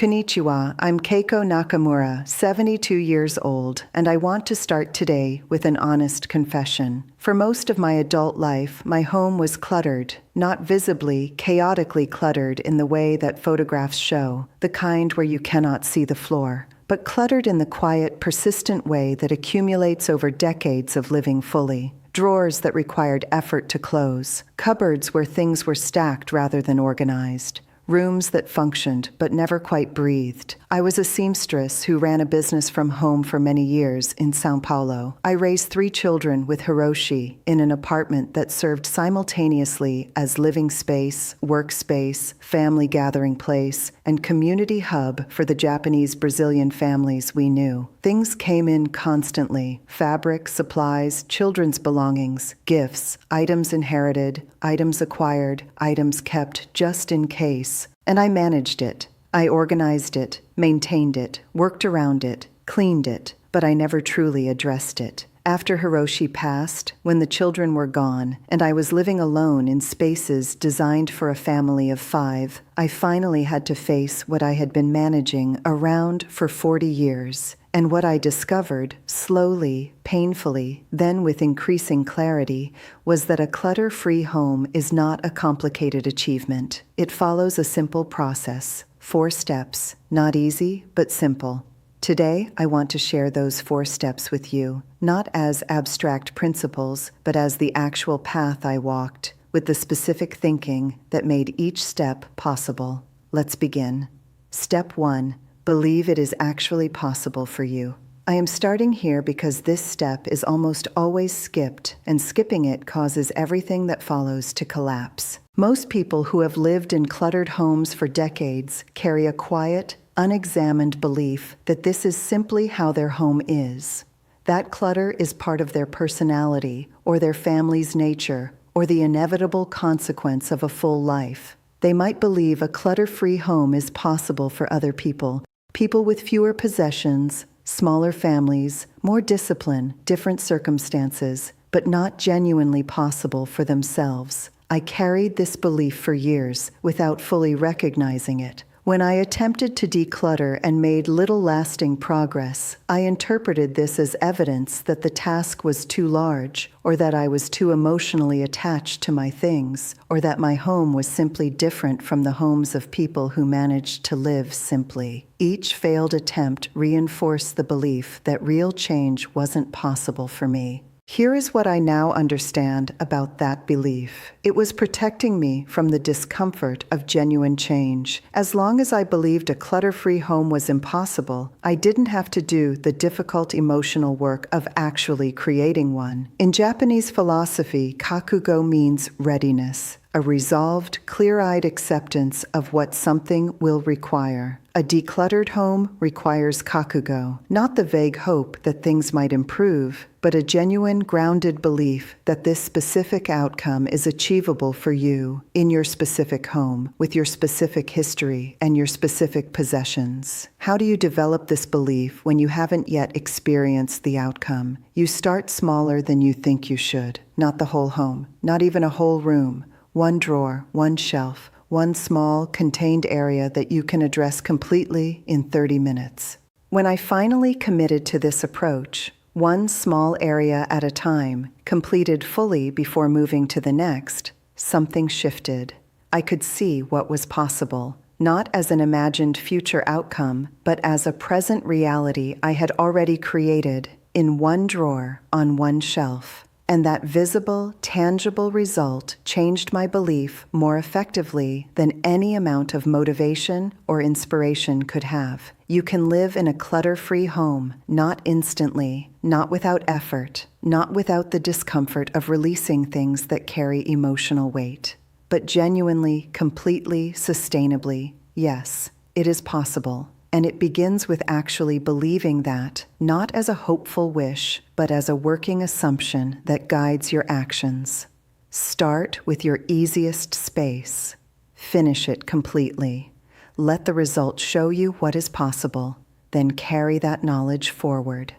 Konnichiwa, I'm Keiko Nakamura, 72 years old, and I want to start today with an honest confession. For most of my adult life, my home was cluttered, not visibly, chaotically cluttered in the way that photographs show, the kind where you cannot see the floor, but cluttered in the quiet, persistent way that accumulates over decades of living fully. Drawers that required effort to close, cupboards where things were stacked rather than organized, rooms that functioned but never quite breathed. I was a seamstress who ran a business from home for many years in São Paulo. I raised 3 children with Hiroshi in an apartment that served simultaneously as living space, workspace, family gathering place, and community hub for the Japanese Brazilian families we knew. Things came in constantly: fabric, supplies, children's belongings, gifts, items inherited, items acquired, items kept just in case. And I managed it. I organized it, maintained it, worked around it, cleaned it, but I never truly addressed it. After Hiroshi passed, when the children were gone, and I was living alone in spaces designed for a family of 5, I finally had to face what I had been managing around for 40 years. And what I discovered, slowly, painfully, then with increasing clarity, was that a clutter-free home is not a complicated achievement. It follows a simple process, 4 steps, not easy, but simple. Today, I want to share those 4 steps with you, not as abstract principles, but as the actual path I walked, with the specific thinking that made each step possible. Let's begin. Step 1. Believe it is actually possible for you. I am starting here because this step is almost always skipped, and skipping it causes everything that follows to collapse. Most people who have lived in cluttered homes for decades carry a quiet, unexamined belief that this is simply how their home is. That clutter is part of their personality, or their family's nature, or the inevitable consequence of a full life. They might believe a clutter-free home is possible for other people, people with fewer possessions, smaller families, more discipline, different circumstances, but not genuinely possible for themselves. I carried this belief for years without fully recognizing it. When I attempted to declutter and made little lasting progress, I interpreted this as evidence that the task was too large, or that I was too emotionally attached to my things, or that my home was simply different from the homes of people who managed to live simply. Each failed attempt reinforced the belief that real change wasn't possible for me. Here is what I now understand about that belief. It was protecting me from the discomfort of genuine change. As long as I believed a clutter-free home was impossible, I didn't have to do the difficult emotional work of actually creating one. In Japanese philosophy, kakugo means readiness, a resolved, clear-eyed acceptance of what something will require. A decluttered home requires kakugo, not the vague hope that things might improve, but a genuine, grounded belief that this specific outcome is achievable for you, in your specific home, with your specific history and your specific possessions. How do you develop this belief when you haven't yet experienced the outcome? You start smaller than you think you should. Not the whole home, not even a whole room. 1 drawer, 1 shelf, 1 small, contained area that you can address completely in 30 minutes. When I finally committed to this approach, 1 small area at a time, completed fully before moving to the next, something shifted. I could see what was possible, not as an imagined future outcome, but as a present reality I had already created in 1 drawer on 1 shelf. And that visible, tangible result changed my belief more effectively than any amount of motivation or inspiration could have. You can live in a clutter-free home, not instantly, not without effort, not without the discomfort of releasing things that carry emotional weight, but genuinely, completely, sustainably. Yes, it is possible. And it begins with actually believing that, not as a hopeful wish, but as a working assumption that guides your actions. Start with your easiest space. Finish it completely. Let the results show you what is possible. Then carry that knowledge forward.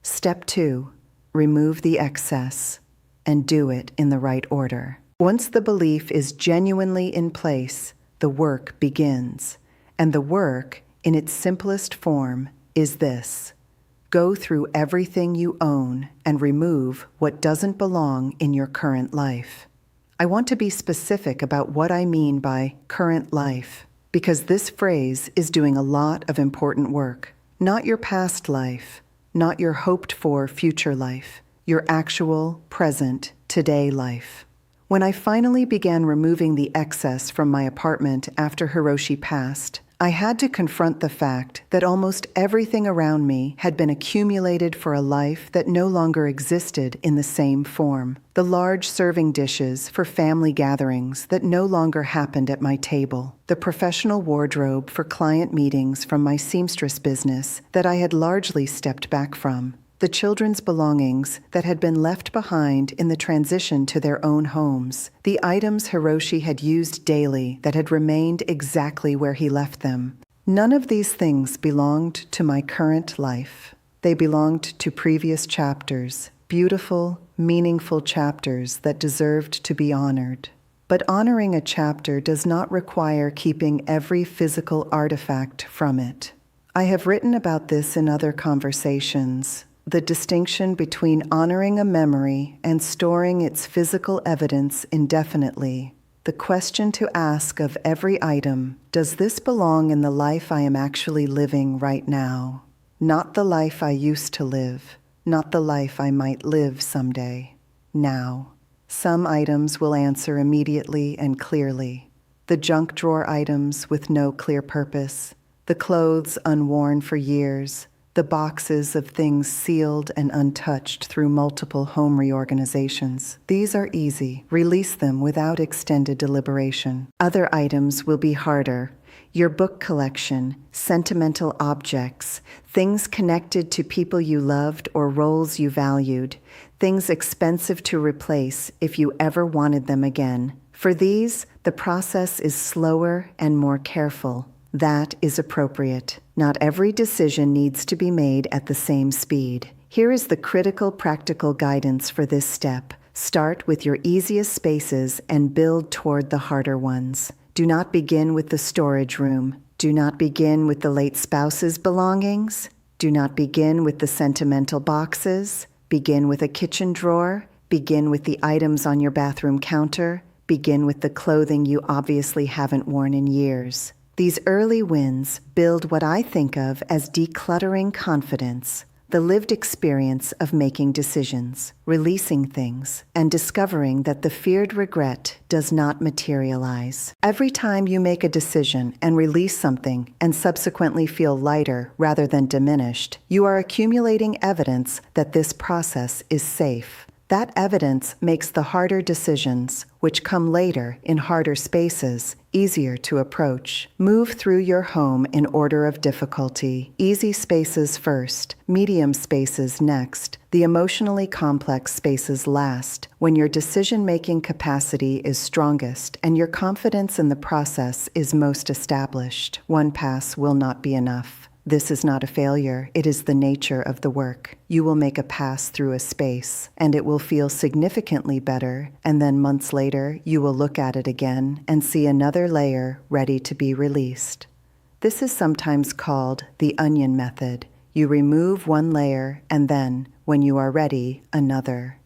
Step 2. Remove the excess, and do it in the right order. Once the belief is genuinely in place, the work begins. And the work, in its simplest form, is this: go through everything you own and remove what doesn't belong in your current life. I want to be specific about what I mean by current life, because this phrase is doing a lot of important work. Not your past life, not your hoped-for future life, your actual, present, today life. When I finally began removing the excess from my apartment after Hiroshi passed, I had to confront the fact that almost everything around me had been accumulated for a life that no longer existed in the same form. The large serving dishes for family gatherings that no longer happened at my table. The professional wardrobe for client meetings from my seamstress business that I had largely stepped back from. The children's belongings that had been left behind in the transition to their own homes. The items Hiroshi had used daily that had remained exactly where he left them. None of these things belonged to my current life. They belonged to previous chapters, beautiful, meaningful chapters that deserved to be honored. But honoring a chapter does not require keeping every physical artifact from it. I have written about this in other conversations. The distinction between honoring a memory and storing its physical evidence indefinitely. The question to ask of every item: does this belong in the life I am actually living right now? Not the life I used to live, not the life I might live someday. Now. Some items will answer immediately and clearly. The junk drawer items with no clear purpose, the clothes unworn for years, the boxes of things sealed and untouched through multiple home reorganizations. These are easy. Release them without extended deliberation. Other items will be harder. Your book collection, sentimental objects, things connected to people you loved or roles you valued, things expensive to replace if you ever wanted them again. For these, the process is slower and more careful. That is appropriate. Not every decision needs to be made at the same speed. Here is the critical practical guidance for this step. Start with your easiest spaces and build toward the harder ones. Do not begin with the storage room. Do not begin with the late spouse's belongings. Do not begin with the sentimental boxes. Begin with a kitchen drawer. Begin with the items on your bathroom counter. Begin with the clothing you obviously haven't worn in years. These early wins build what I think of as decluttering confidence, the lived experience of making decisions, releasing things, and discovering that the feared regret does not materialize. Every time you make a decision and release something and subsequently feel lighter rather than diminished, you are accumulating evidence that this process is safe. That evidence makes the harder decisions, which come later in harder spaces, easier to approach. Move through your home in order of difficulty. Easy spaces first, medium spaces next, the emotionally complex spaces last, when your decision-making capacity is strongest and your confidence in the process is most established. One pass will not be enough. This is not a failure, it is the nature of the work. You will make a pass through a space, and it will feel significantly better, and then months later, you will look at it again and see another layer ready to be released. This is sometimes called the onion method. You remove one layer, and then, when you are ready, another.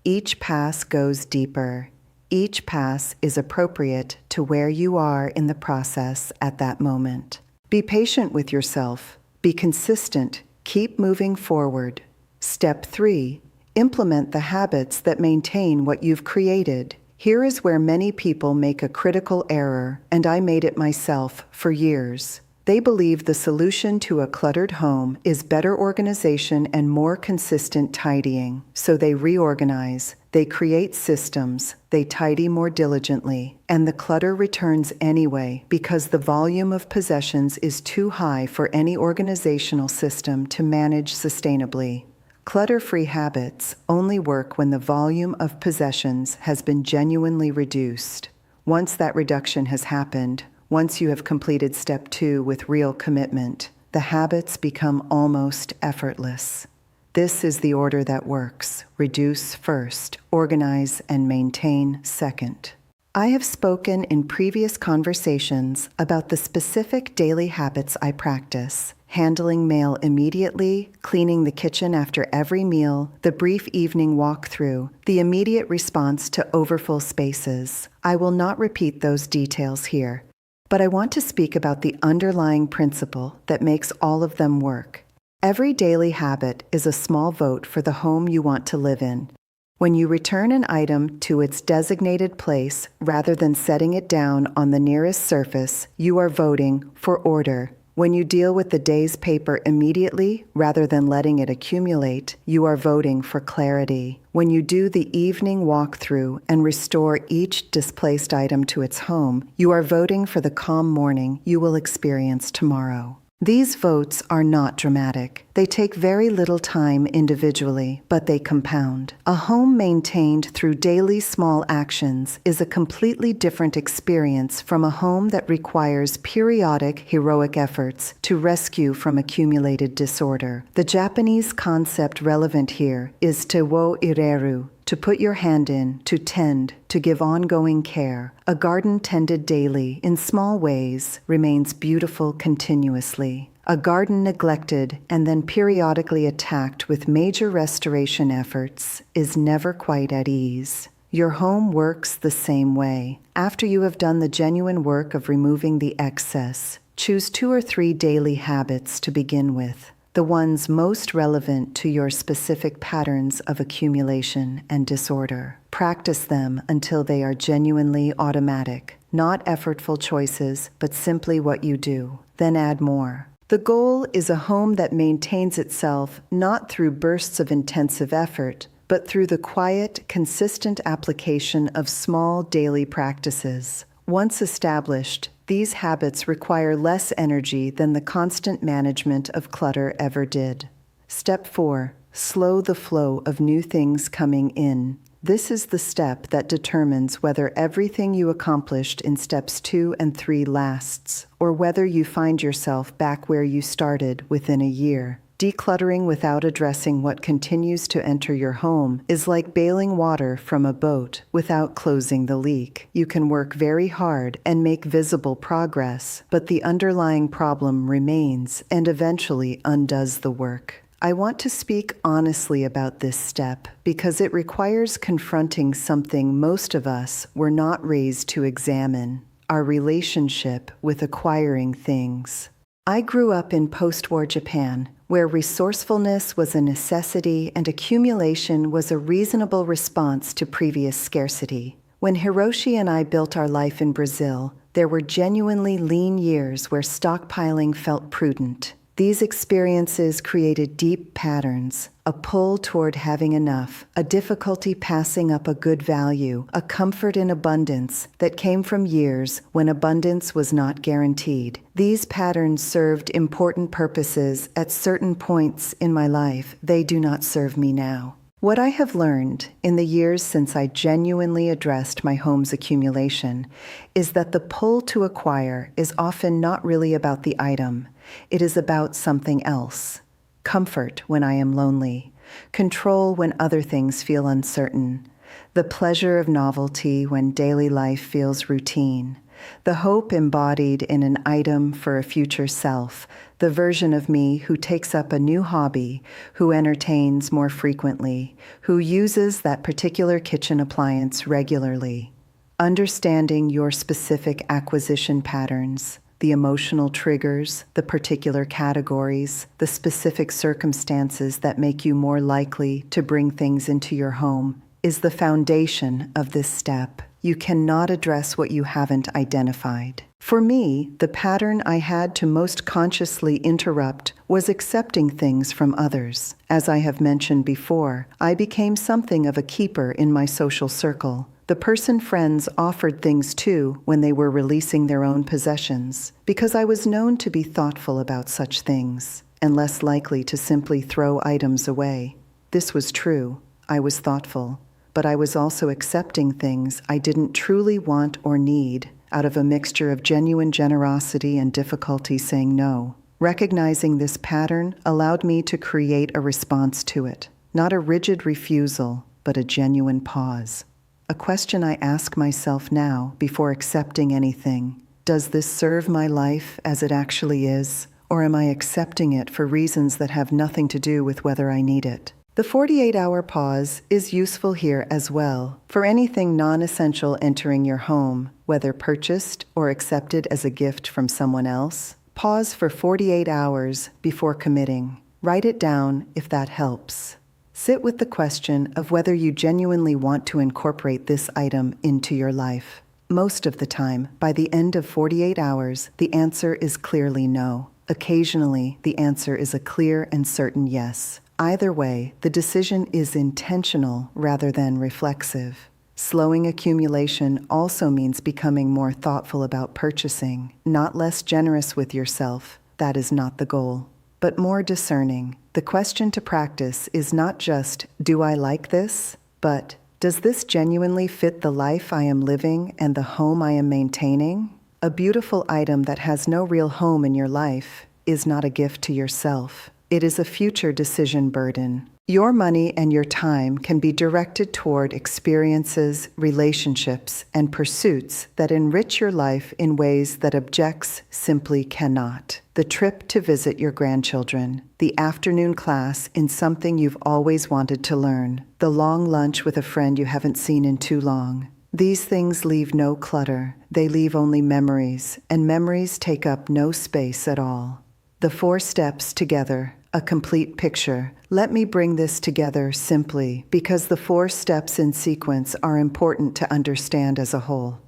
Each pass goes deeper. Each pass is appropriate to where you are in the process at that moment. Be patient with yourself. Be consistent. Keep moving forward. Step 3. Implement the habits that maintain what you've created. Here is where many people make a critical error, and I made it myself for years. They believe the solution to a cluttered home is better organization and more consistent tidying. So they reorganize, they create systems, they tidy more diligently, and the clutter returns anyway because the volume of possessions is too high for any organizational system to manage sustainably. Clutter-free habits only work when the volume of possessions has been genuinely reduced. Once that reduction has happened, once you have completed step 2 with real commitment, the habits become almost effortless. This is the order that works. Reduce first, organize and maintain second. I have spoken in previous conversations about the specific daily habits I practice: handling mail immediately, cleaning the kitchen after every meal, the brief evening walk through, the immediate response to overfull spaces. I will not repeat those details here, but I want to speak about the underlying principle that makes all of them work. Every daily habit is a small vote for the home you want to live in. When you return an item to its designated place rather than setting it down on the nearest surface, you are voting for order. When you deal with the day's paper immediately rather than letting it accumulate, you are voting for clarity. When you do the evening walkthrough and restore each displaced item to its home, you are voting for the calm morning you will experience tomorrow. These votes are not dramatic. They take very little time individually, but they compound. A home maintained through daily small actions is a completely different experience from a home that requires periodic heroic efforts to rescue from accumulated disorder. The Japanese concept relevant here is te wo ireru, to put your hand in, to tend, to give ongoing care. A garden tended daily in small ways remains beautiful continuously. A garden neglected and then periodically attacked with major restoration efforts is never quite at ease. Your home works the same way. After you have done the genuine work of removing the excess, choose 2 or 3 daily habits to begin with, the ones most relevant to your specific patterns of accumulation and disorder. Practice them until they are genuinely automatic, not effortful choices, but simply what you do. Then add more. The goal is a home that maintains itself not through bursts of intensive effort, but through the quiet, consistent application of small daily practices. Once established, these habits require less energy than the constant management of clutter ever did. Step 4. Slow the flow of new things coming in. This is the step that determines whether everything you accomplished in steps 2 and 3 lasts, or whether you find yourself back where you started within a year. Decluttering without addressing what continues to enter your home is like bailing water from a boat without closing the leak. You can work very hard and make visible progress, but the underlying problem remains and eventually undoes the work. I want to speak honestly about this step because it requires confronting something most of us were not raised to examine: our relationship with acquiring things. I grew up in post-war Japan, where resourcefulness was a necessity and accumulation was a reasonable response to previous scarcity. When Hiroshi and I built our life in Brazil, there were genuinely lean years where stockpiling felt prudent. These experiences created deep patterns: a pull toward having enough, a difficulty passing up a good value, a comfort in abundance that came from years when abundance was not guaranteed. These patterns served important purposes at certain points in my life. They do not serve me now. What I have learned in the years since I genuinely addressed my home's accumulation is that the pull to acquire is often not really about the item. It is about something else. Comfort when I am lonely, control when other things feel uncertain, the pleasure of novelty when daily life feels routine, the hope embodied in an item for a future self, the version of me who takes up a new hobby, who entertains more frequently, who uses that particular kitchen appliance regularly. Understanding your specific acquisition patterns, the emotional triggers, the particular categories, the specific circumstances that make you more likely to bring things into your home, is the foundation of this step. You cannot address what you haven't identified. For me, the pattern I had to most consciously interrupt was accepting things from others. As I have mentioned before, I became something of a keeper in my social circle, the person friends offered things to when they were releasing their own possessions, because I was known to be thoughtful about such things and less likely to simply throw items away. This was true. I was thoughtful, but I was also accepting things I didn't truly want or need out of a mixture of genuine generosity and difficulty saying no. Recognizing this pattern allowed me to create a response to it, not a rigid refusal, but a genuine pause. a question I ask myself now before accepting anything. Does this serve my life as it actually is, or am I accepting it for reasons that have nothing to do with whether I need it? The 48-hour pause is useful here as well. For anything non-essential entering your home, whether purchased or accepted as a gift from someone else, pause for 48 hours before committing. Write it down if that helps. Sit with the question of whether you genuinely want to incorporate this item into your life. Most of the time, by the end of 48 hours, the answer is clearly no. Occasionally, the answer is a clear and certain yes. Either way, the decision is intentional rather than reflexive. Slowing accumulation also means becoming more thoughtful about purchasing, not less generous with yourself. That is not the goal, but more discerning. The question to practice is not just, do I like this? But, does this genuinely fit the life I am living and the home I am maintaining? A beautiful item that has no real home in your life is not a gift to yourself. It is a future decision burden. Your money and your time can be directed toward experiences, relationships, and pursuits that enrich your life in ways that objects simply cannot. The trip to visit your grandchildren, the afternoon class in something you've always wanted to learn, the long lunch with a friend you haven't seen in too long. These things leave no clutter. They leave only memories, and memories take up no space at all. The 4 steps together, a complete picture. Let me bring this together simply because the 4 steps in sequence are important to understand as a whole.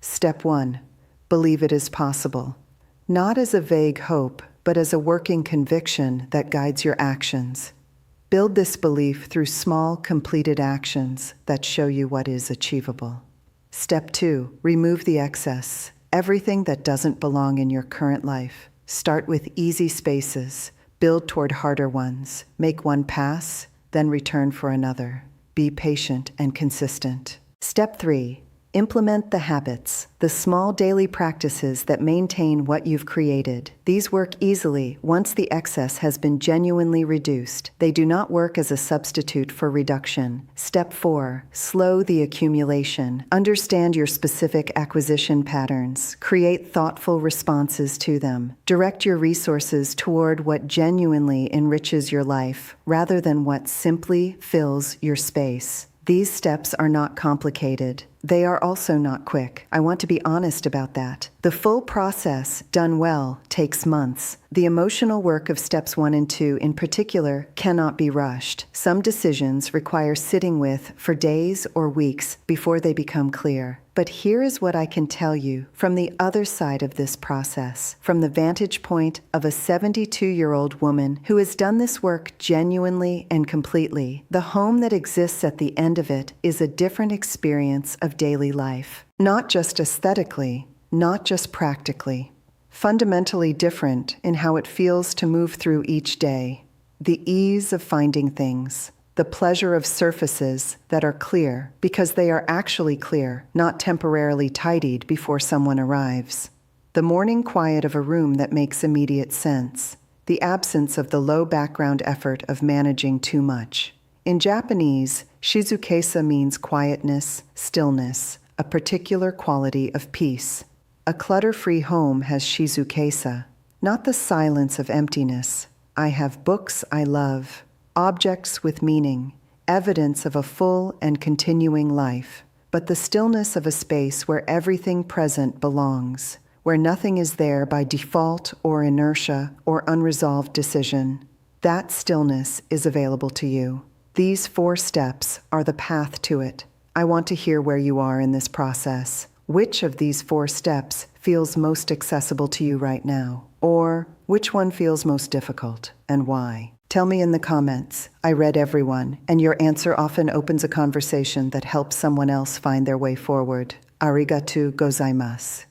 Step 1. Believe it is possible. Not as a vague hope, but as a working conviction that guides your actions. Build this belief through small, completed actions that show you what is achievable. Step 2. Remove the excess, everything that doesn't belong in your current life. Start with easy spaces. Build toward harder ones. Make one pass, then return for another. Be patient and consistent. Step 3. Implement the habits, the small daily practices that maintain what you've created. These work easily once the excess has been genuinely reduced. They do not work as a substitute for reduction. Step 4. Slow the accumulation. Understand your specific acquisition patterns. Create thoughtful responses to them. Direct your resources toward what genuinely enriches your life, rather than what simply fills your space. These steps are not complicated. They are also not quick. I want to be honest about that. The full process, done well, takes months. The emotional work of steps 1 and 2 in particular cannot be rushed. Some decisions require sitting with for days or weeks before they become clear. But here is what I can tell you from the other side of this process, from the vantage point of a 72-year-old woman who has done this work genuinely and completely. The home that exists at the end of it is a different experience of daily life. Not just aesthetically, not just practically. Fundamentally different in how it feels to move through each day. The ease of finding things. The pleasure of surfaces that are clear because they are actually clear, not temporarily tidied before someone arrives. The morning quiet of a room that makes immediate sense. The absence of the low background effort of managing too much. In Japanese, shizukesa means quietness, stillness, a particular quality of peace. A clutter-free home has shizukesa, not the silence of emptiness. I have books I love. Objects with meaning, evidence of a full and continuing life, but the stillness of a space where everything present belongs, where nothing is there by default or inertia or unresolved decision. That stillness is available to you. These 4 steps are the path to it. I want to hear where you are in this process. Which of these 4 steps feels most accessible to you right now? Or which one feels most difficult, and why? Tell me in the comments. I read everyone, and your answer often opens a conversation that helps someone else find their way forward. Arigatou gozaimasu.